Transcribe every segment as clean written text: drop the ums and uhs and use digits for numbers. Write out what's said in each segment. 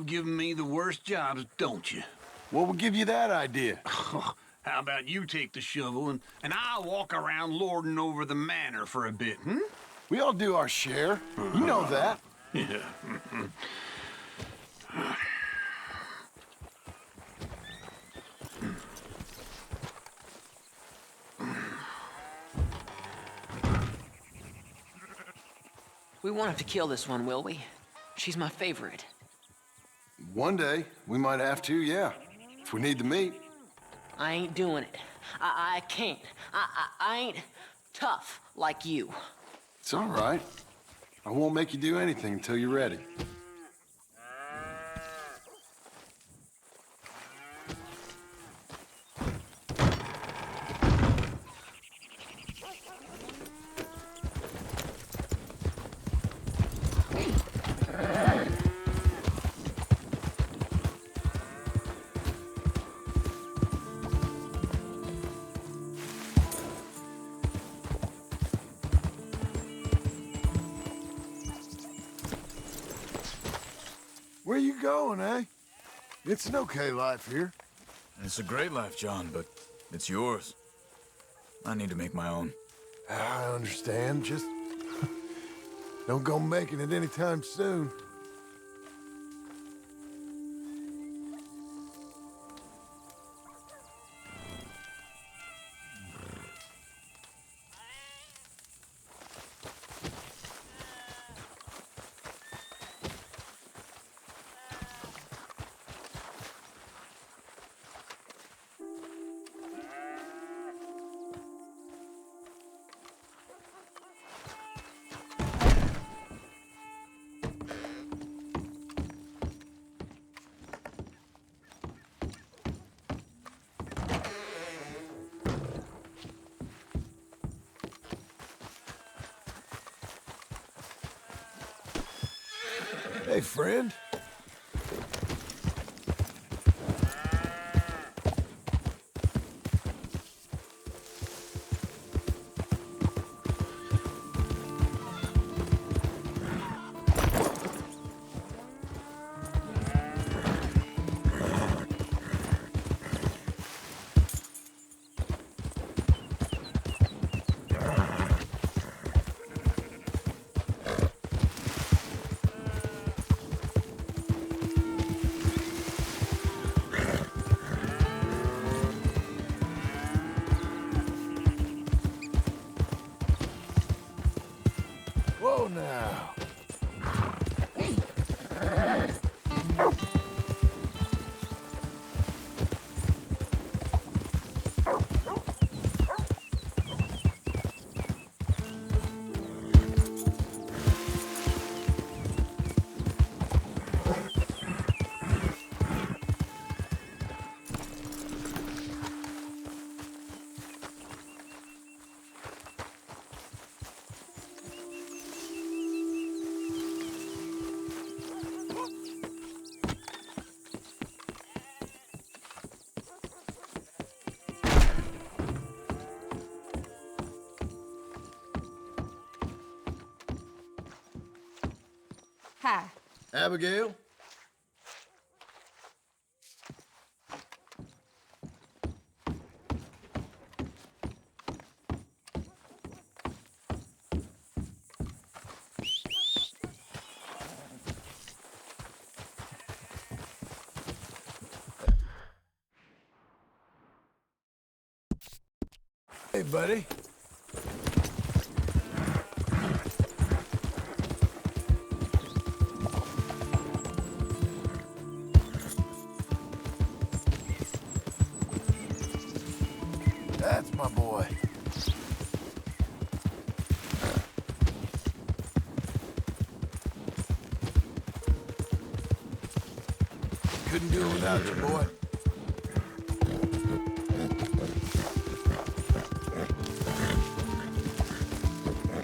love giving me the worst jobs, don't you? What would give you that idea? How about you take the shovel and I'll walk around lording over the manor for a bit, hmm? We all do our share. You know that. Yeah. We won't have to kill this one, will we? She's my favorite. One day, we might have to, yeah. If we need the meat. I ain't doing it. I can't. I ain't tough like you. It's all right. I won't make you do anything until you're ready. Where you going, eh? It's an okay life here. It's a great life, John, but it's yours. I need to make my own. I understand, just... don't go making it anytime soon. Hey, friend. Whoa, now. Hi. Abigail? Hey, buddy. That's my boy. Couldn't do it without you, boy.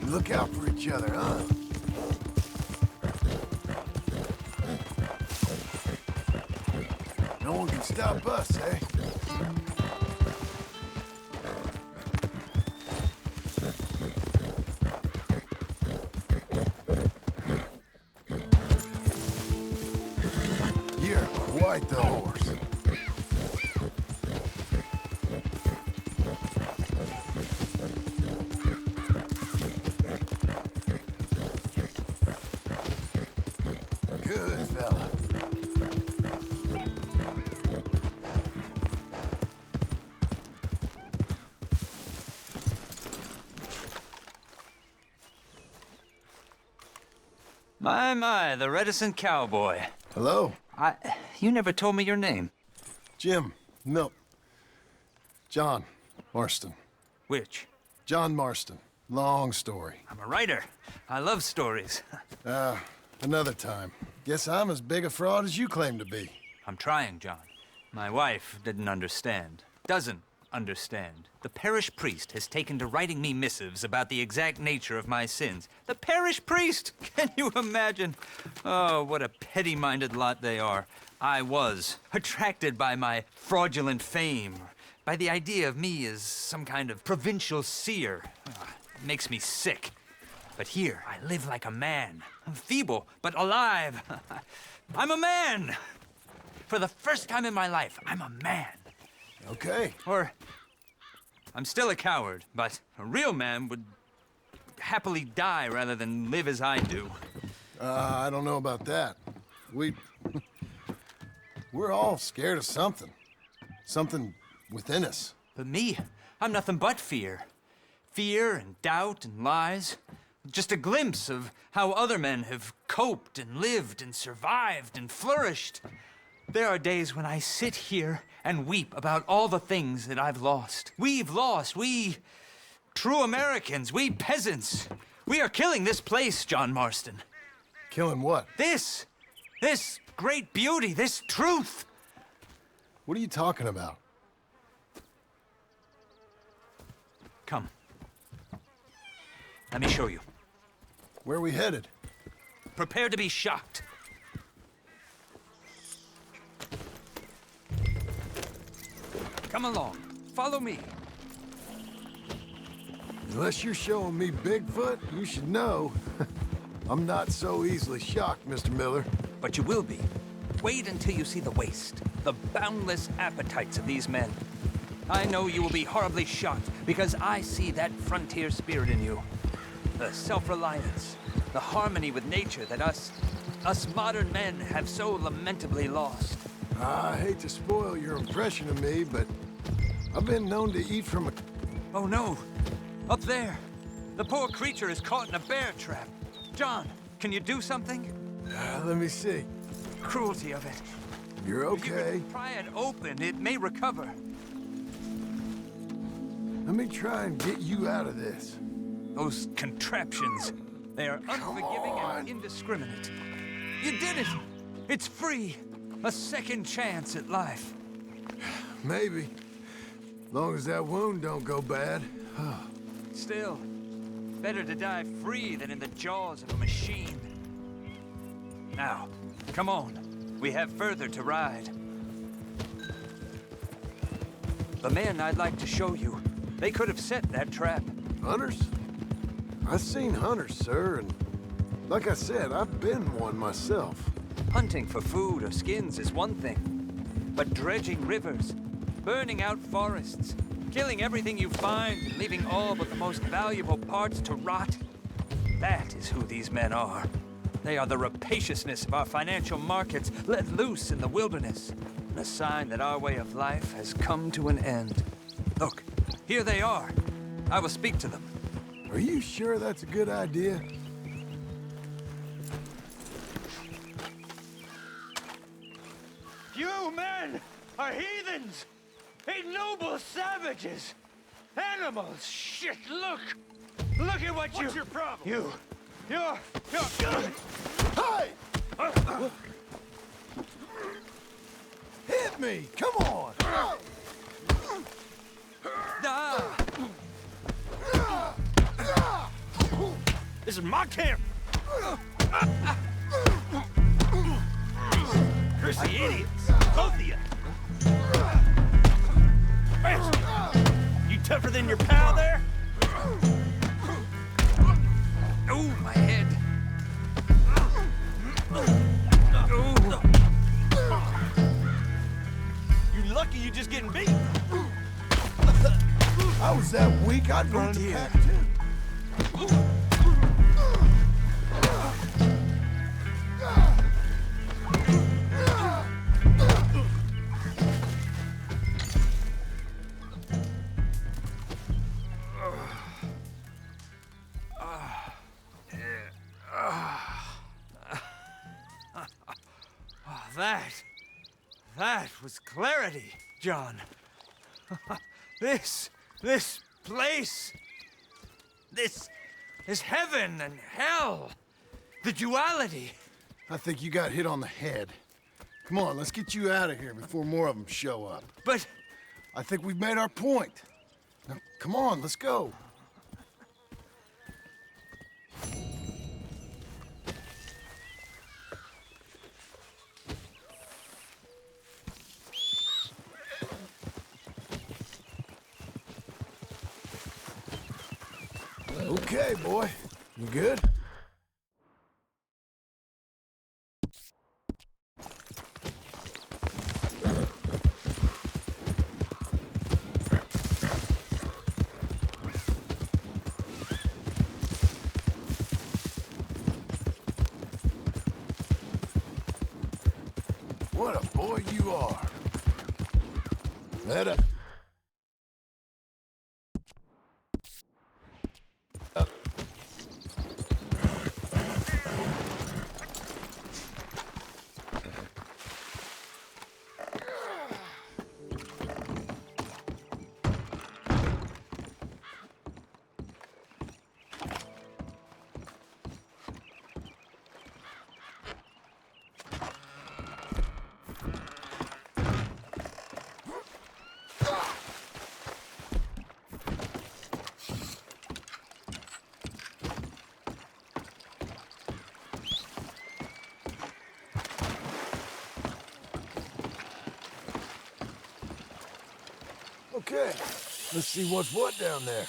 Look out for each other, huh? No one can stop us, eh? course. Good fella. My, the reticent cowboy. Hello? You never told me your name. Jim. No. John Marston. Which? John Marston. Long story. I'm a writer. I love stories. Another time. Guess I'm as big a fraud as you claim to be. I'm trying, John. My wife didn't understand. Doesn't understand. The parish priest has taken to writing me missives about the exact nature of my sins. The parish priest! Can you imagine? Oh, what a petty-minded lot they are. I was attracted by my fraudulent fame, by the idea of me as some kind of provincial seer. It makes me sick. But here, I live like a man. I'm feeble, but alive. I'm a man! For the first time in my life, I'm a man. Okay. Or, I'm still a coward, but a real man would happily die rather than live as I do. I don't know about that. We're all scared of something. Something within us. But me, I'm nothing but fear. Fear and doubt and lies. Just a glimpse of how other men have coped and lived and survived and flourished. There are days when I sit here and weep about all the things that I've lost. We've lost. We true Americans, we peasants. We are killing this place, John Marston. Killing what? This great beauty, this truth. What are you talking about? Come. Let me show you. Where are we headed? Prepare to be shocked. Come along. Follow me. Unless you're showing me Bigfoot, you should know. I'm not so easily shocked, Mr. Miller. But you will be. Wait until you see the waste, the boundless appetites of these men. I know you will be horribly shocked because I see that frontier spirit in you. The self-reliance, the harmony with nature that us modern men have so lamentably lost. I hate to spoil your impression of me, but I've been known to eat from a... Oh no! Up there! The poor creature is caught in a bear trap. John, can you do something? let me see. Cruelty of it. You're If you okay. could pry it open, it may recover. Let me try and get you out of this. Those contraptions. They are unforgiving on. and indiscriminate. You did it! It's free! A second chance at life. Maybe. Long as that wound don't go bad. Still, better to die free than in the jaws of a machine. Now, come on. We have further to ride. The men I'd like to show you, they could have set that trap. Hunters? I've seen hunters, sir, and like I said, I've been one myself. Hunting for food or skins is one thing, but dredging rivers, burning out forests, killing everything you find and leaving all but the most valuable parts to rot, that is who these men are. They are the rapaciousness of our financial markets let loose in the wilderness, and a sign that our way of life has come to an end. Look, here they are. I will speak to them. Are you sure that's a good idea? You men are heathens! Ignoble savages! Animals! Shit, look! Look at what What's your problem? You're... Hey! Hit me! Come on! Ah! This is my camp. You're idiots, both of you. You tougher than your pal there? Oh, my head. Oh. lucky you just getting beat. I was that weak, I'd run the pack too. That was clarity, John. This place. This is heaven and hell. The duality. I think you got hit on the head. Come on, let's get you out of here before more of them show up. But I think we've made our point. Now, come on, let's go. Okay, boy. You good? What a boy you are. Let up. Okay, let's see what's what down there.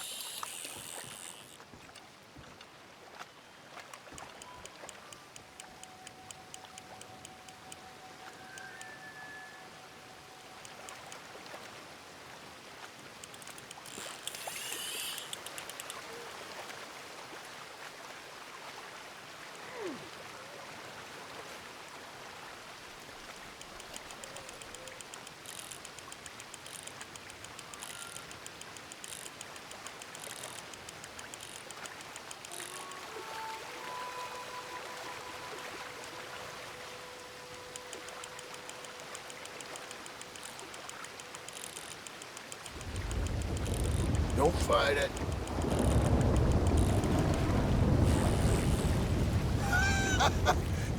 Don't fight it.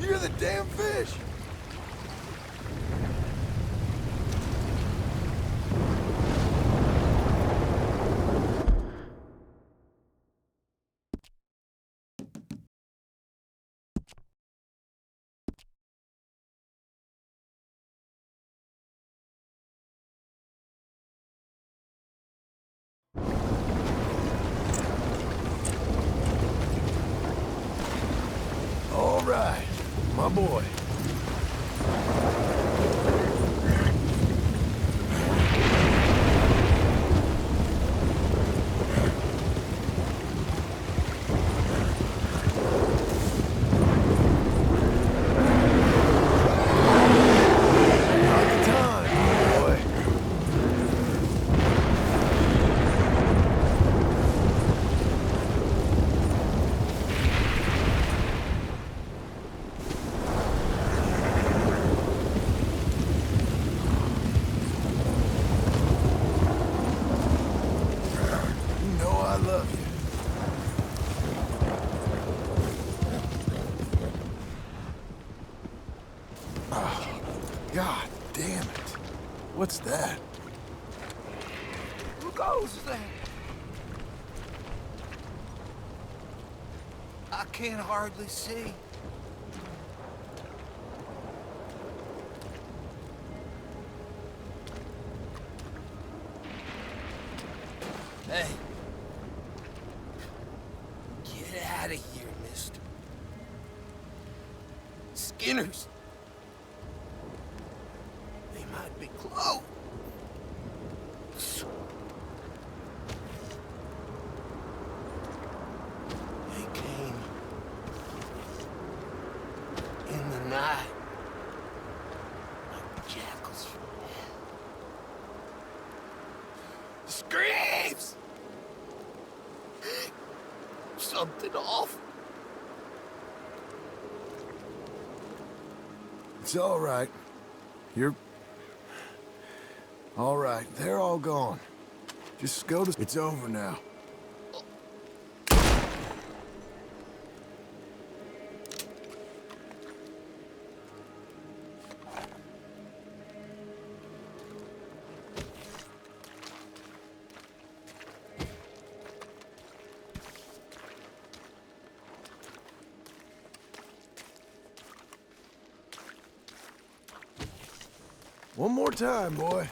You're the damn fish. All right, my boy. Not the time, my boy. You know I love you. Oh, God damn it. What's that? Who goes there? I can't hardly see. Hey. Get out of here, mister. Skinners. They might be close. something awful. It's all right. You're... all right. They're all gone. Just go to... It's over now. One more time, boy.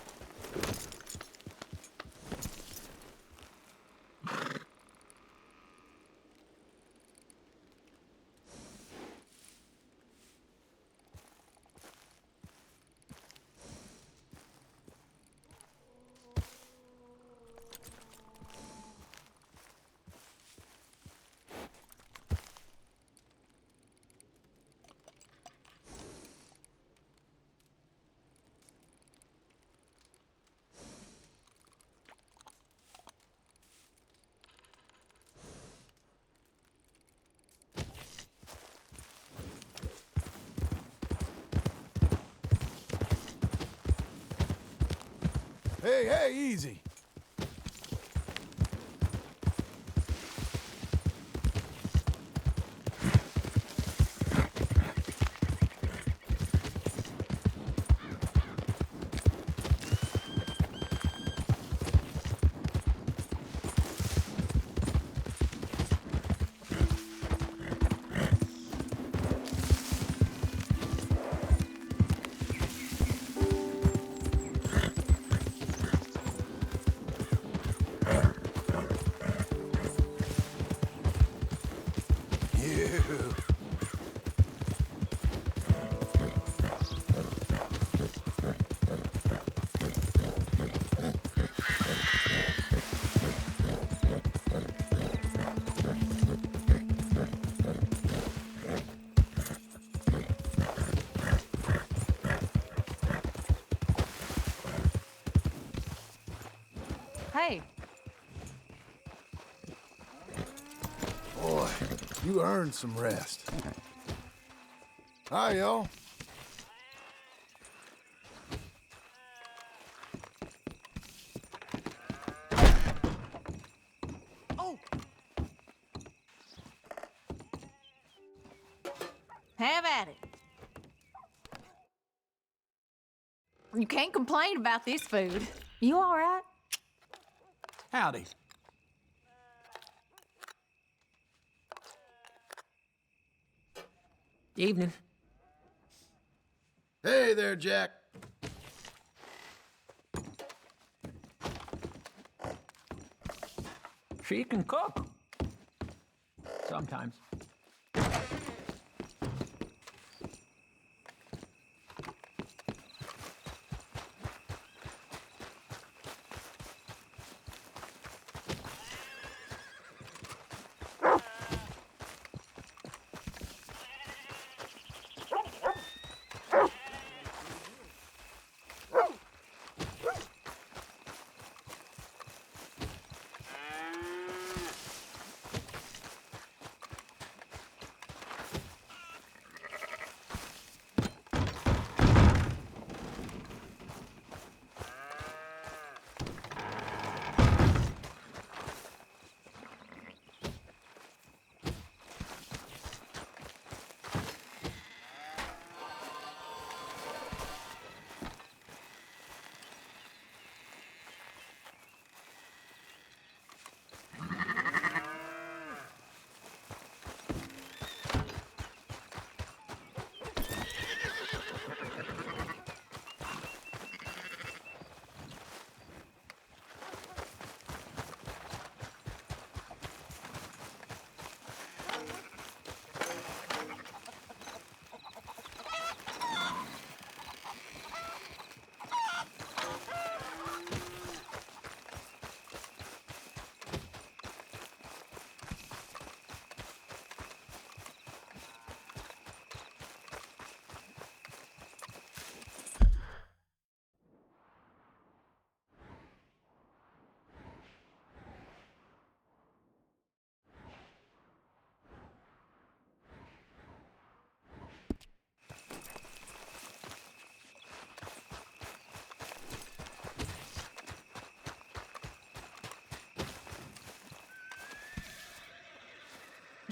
Hey, hey, easy. You. Hey, Boy, you earned some rest. Hi, y'all. have at it. You can't complain about this food. You all right? Howdy. Evening. Hey there, Jack. She can cook. Sometimes.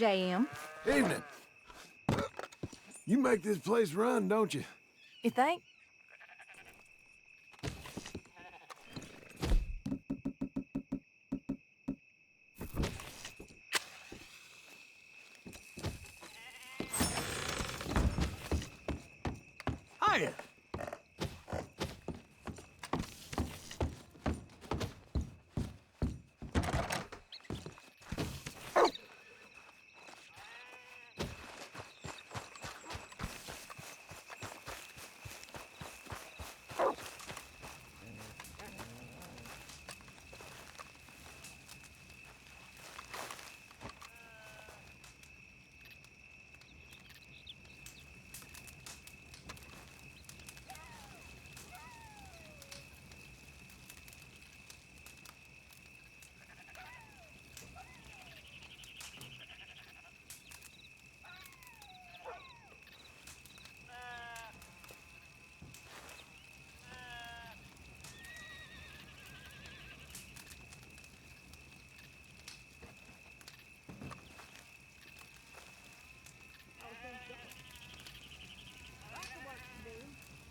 JM. Evening. You make this place run, don't you? You think? Hiya.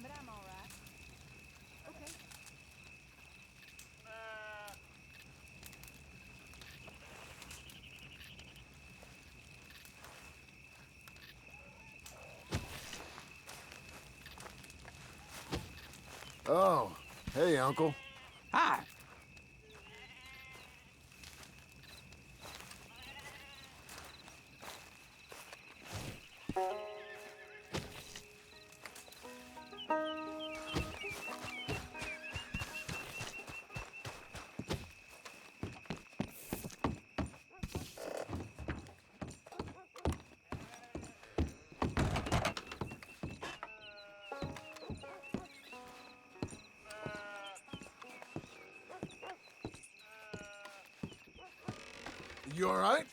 But I'm all right. Okay. Oh, hey, Uncle. Hi. You all right?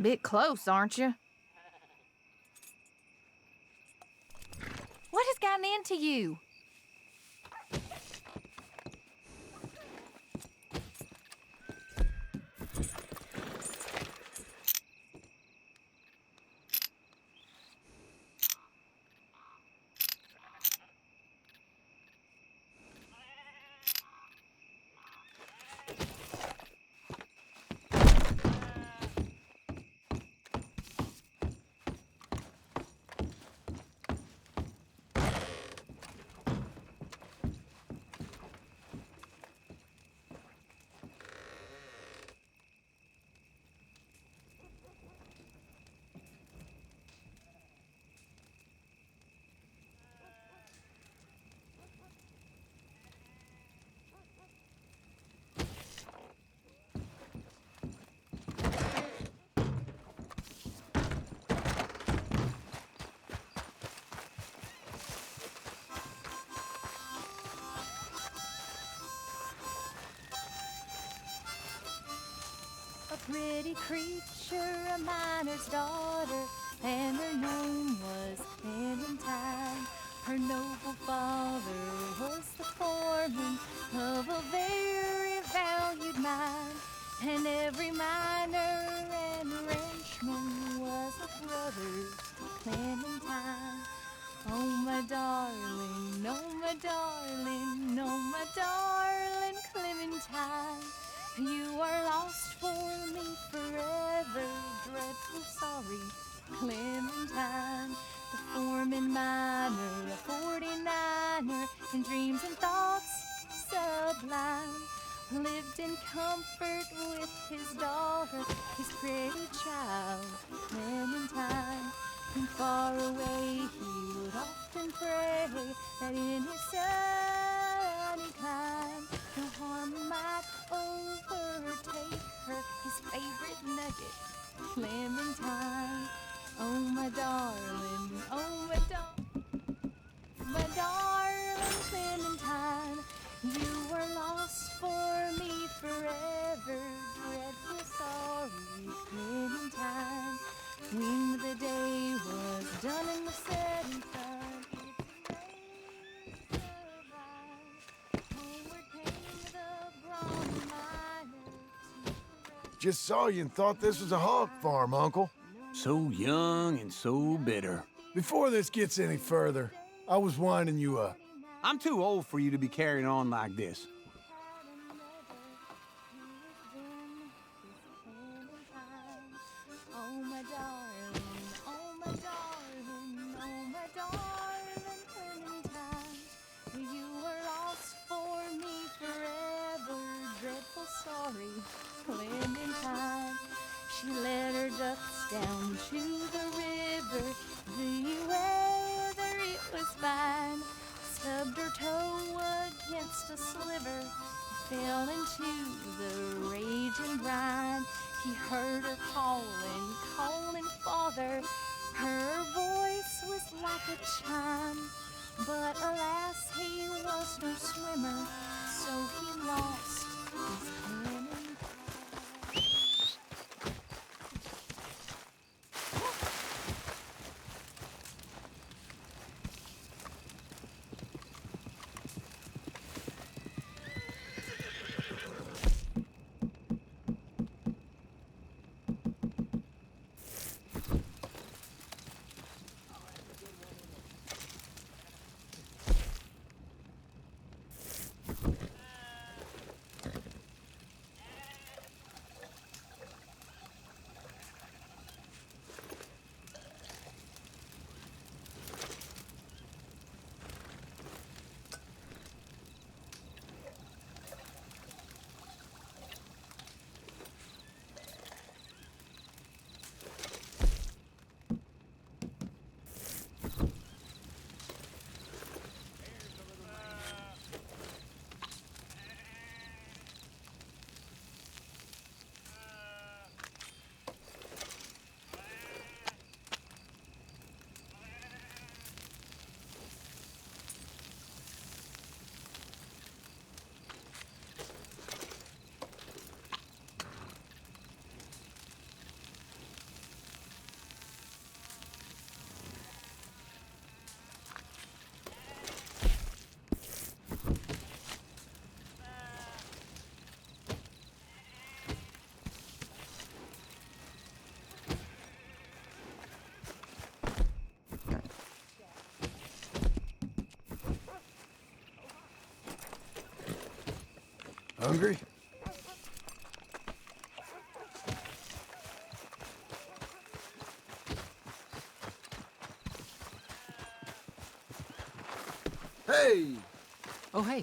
Bit close, aren't you? What has gotten into you? A pretty creature, a miner's daughter, and her name was Clementine. Her noble father was the foreman of a very valued mine, and every miner and ranchman was a brother to Clementine. Oh, my darling, oh, my darling, oh, my darling Clementine. You are lost for me forever, dreadful sorry, Clementine. The foreman miner, a 49er, in dreams and thoughts sublime, lived in comfort with his daughter, his pretty child, Clementine. And far away he would often pray that in his sunny clime no harm might overtake her, his favorite nugget, Clementine. Oh, my darling, oh, my darling Clementine, you were lost for me forever, dreadful sorrow. Just saw you and thought this was a hog farm, Uncle. So young and so bitter. Before this gets any further, I was winding you up. I'm too old for you to be carrying on like this. Oh my darling, oh my darling, oh my darling Clementine. You were lost for me forever, dreadful sorry, Clementine. She led her ducks down to the river, the weather it was fine. Stubbed her toe against a sliver, fell into the raging brine. He heard her calling, calling father. Her voice was like a chime, but alas, he was no swimmer, so he lost his Clementine. Hungry? Hey! Oh, hey.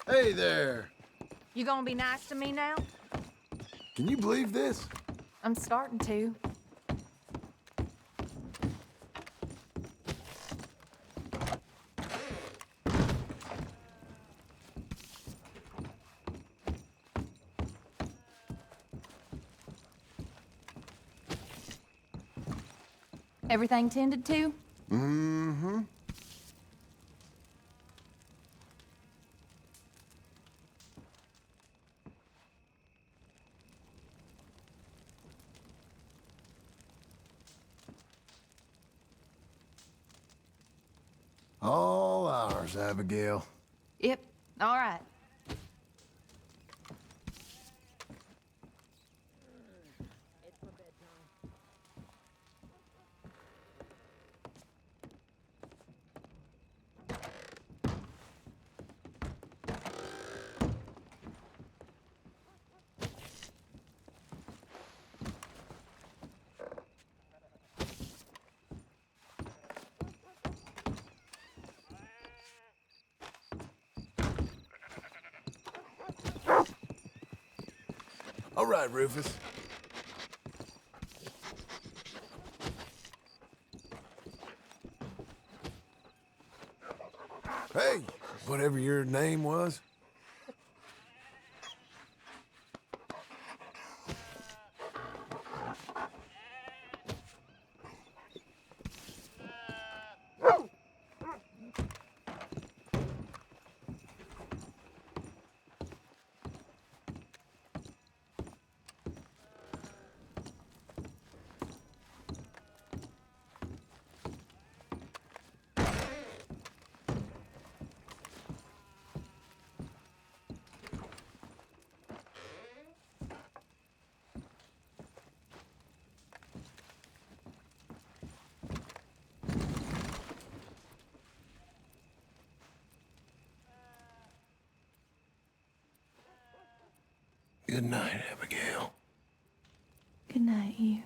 Hey there! You gonna be nice to me now? Can you believe this? I'm starting to. Everything tended to? Mm-hmm. All ours, Abigail. Yep. All right. All right, Rufus. Hey, whatever your name was. Good night, Abigail. Good night, you.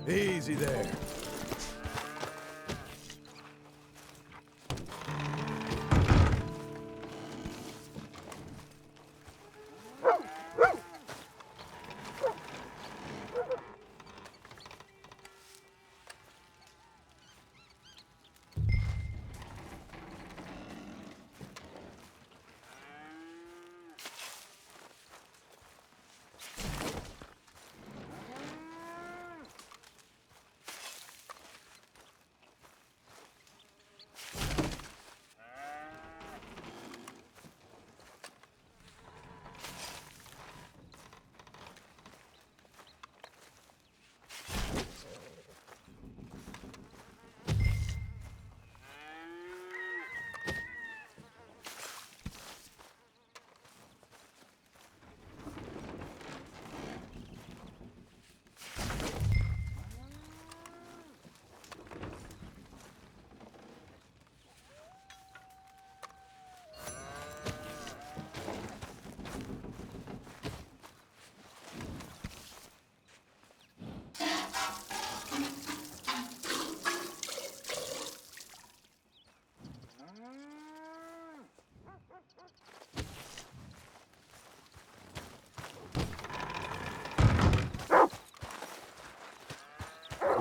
Easy there.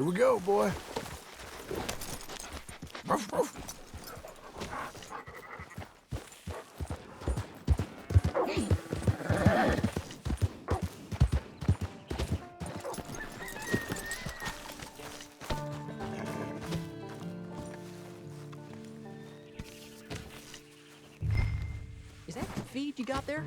Here we go, boy. Ruff, ruff. Is that the feed you got there?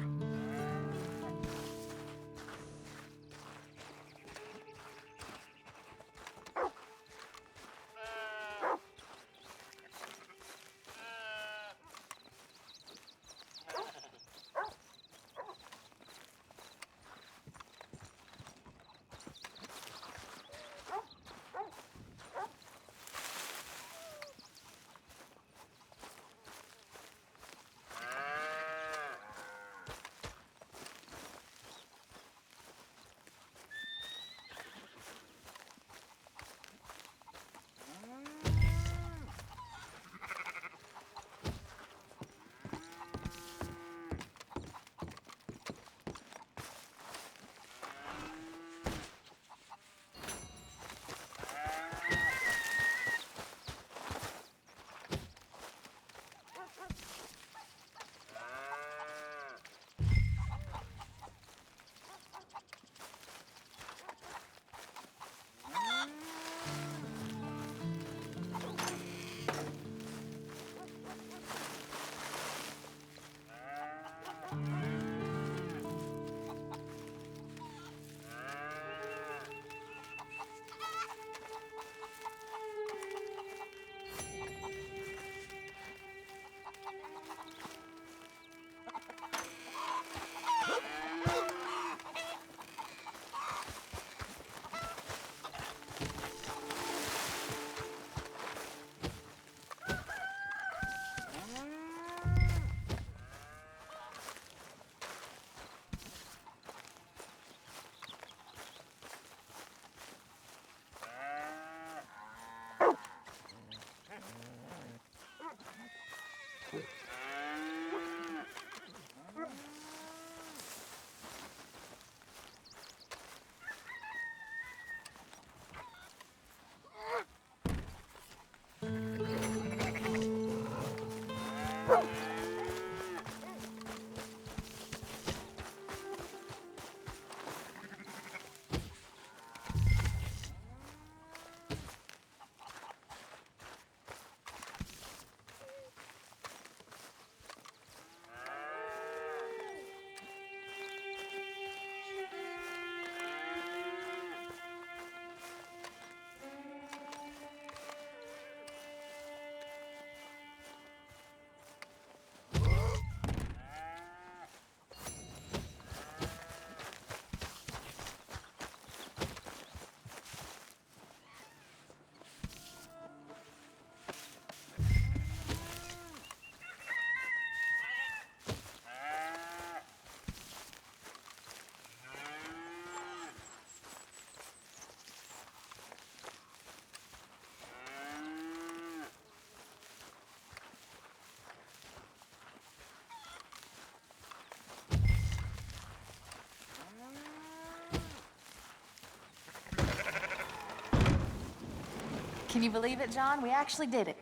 Can you believe it, John? We actually did it.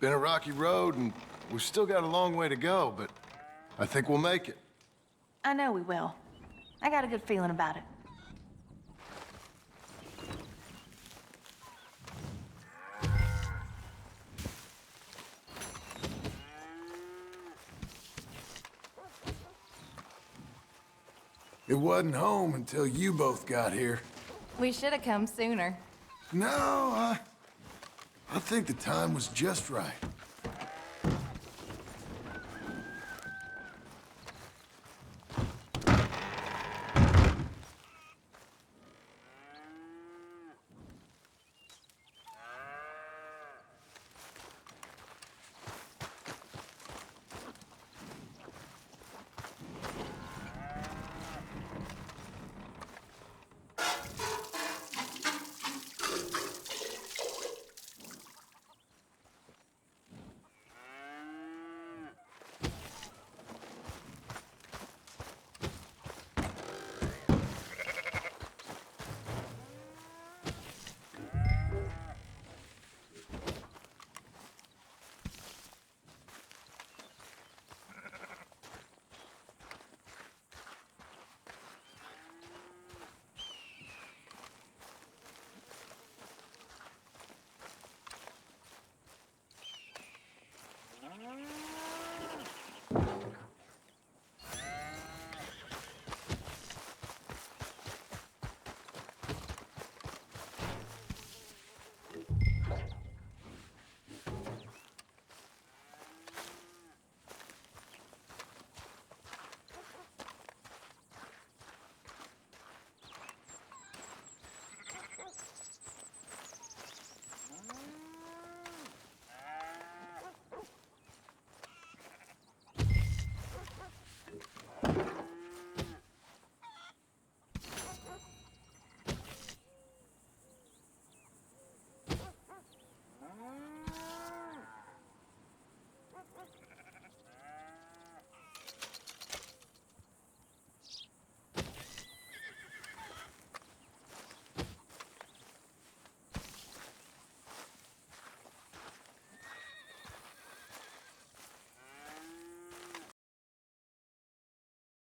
Been a rocky road, and we've still got a long way to go, but I think we'll make it. I know we will. I got a good feeling about it. It wasn't home until you both got here. We should have come sooner. No, I think the time was just right.